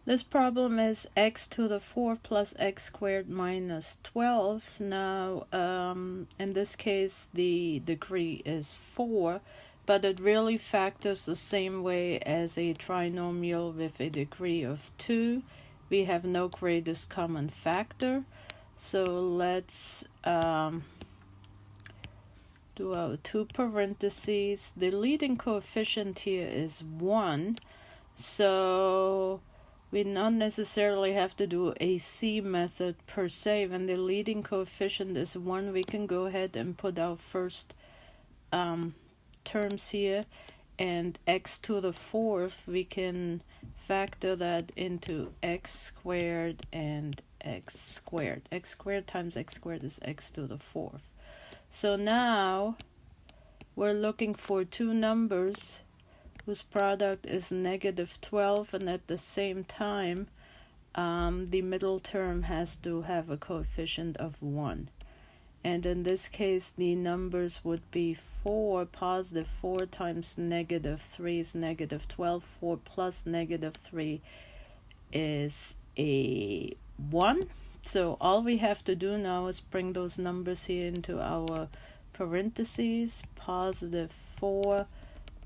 This problem is x to the 4th plus x squared minus 12. Now, in this case, the degree is 4, but it really factors the same way as a trinomial with a degree of 2. We have no greatest common factor. So let's do our 2 parentheses. The leading coefficient here is 1. So we not necessarily have to do a C method per se. When the leading coefficient is 1, we can go ahead and put our first terms here, and x to the 4th, we can factor that into x squared and x squared. X squared times x squared is x to the 4th. So now we're looking for two numbers whose product is negative 12, and at the same time the middle term has to have a coefficient of 1. And in this case, the numbers would be 4, positive 4 times negative 3 is negative 12. 4 plus negative 3 is a 1. So all we have to do now is bring those numbers here into our parentheses. Positive 4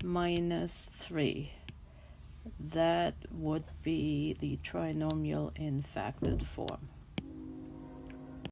minus 3. That would be the trinomial in factored form.